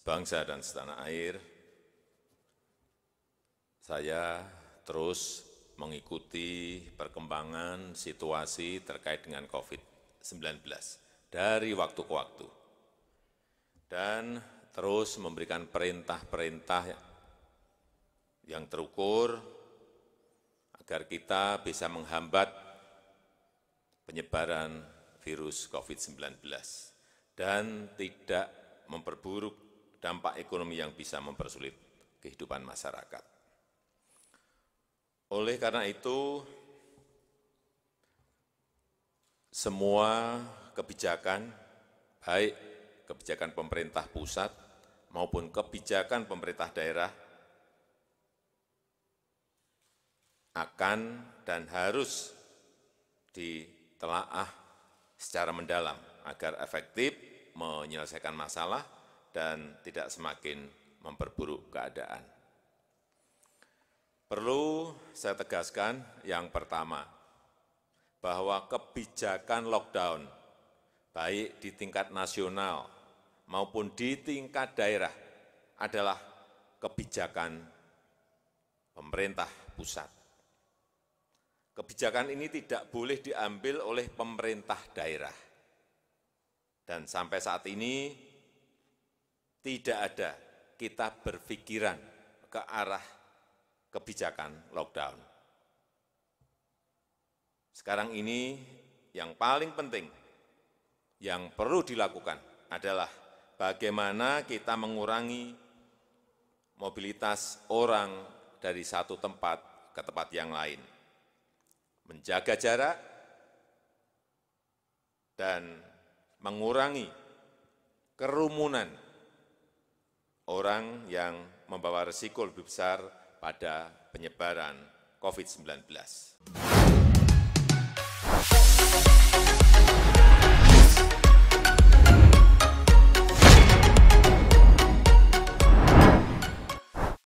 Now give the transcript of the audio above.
sebangsa dan setanah air, saya terus mengikuti perkembangan situasi terkait dengan COVID-19 dari waktu ke waktu dan terus memberikan perintah-perintah yang terukur agar kita bisa menghambat penyebaran virus COVID-19 dan tidak memperburuk dampak ekonomi yang bisa mempersulit kehidupan masyarakat. Oleh karena itu, semua kebijakan, baik kebijakan pemerintah pusat maupun kebijakan pemerintah daerah, akan dan harus ditelaah secara mendalam agar efektif menyelesaikan masalah dan tidak semakin memperburuk keadaan. Perlu saya tegaskan yang pertama, bahwa kebijakan lockdown, baik di tingkat nasional maupun di tingkat daerah, adalah kebijakan pemerintah pusat. Kebijakan ini tidak boleh diambil oleh pemerintah daerah. Dan sampai saat ini tidak ada kita berpikiran ke arah kebijakan lockdown. Sekarang ini yang paling penting yang perlu dilakukan adalah bagaimana kita mengurangi mobilitas orang dari satu tempat ke tempat yang lain, menjaga jarak, dan mengurangi kerumunan orang yang membawa risiko lebih besar pada penyebaran COVID-19.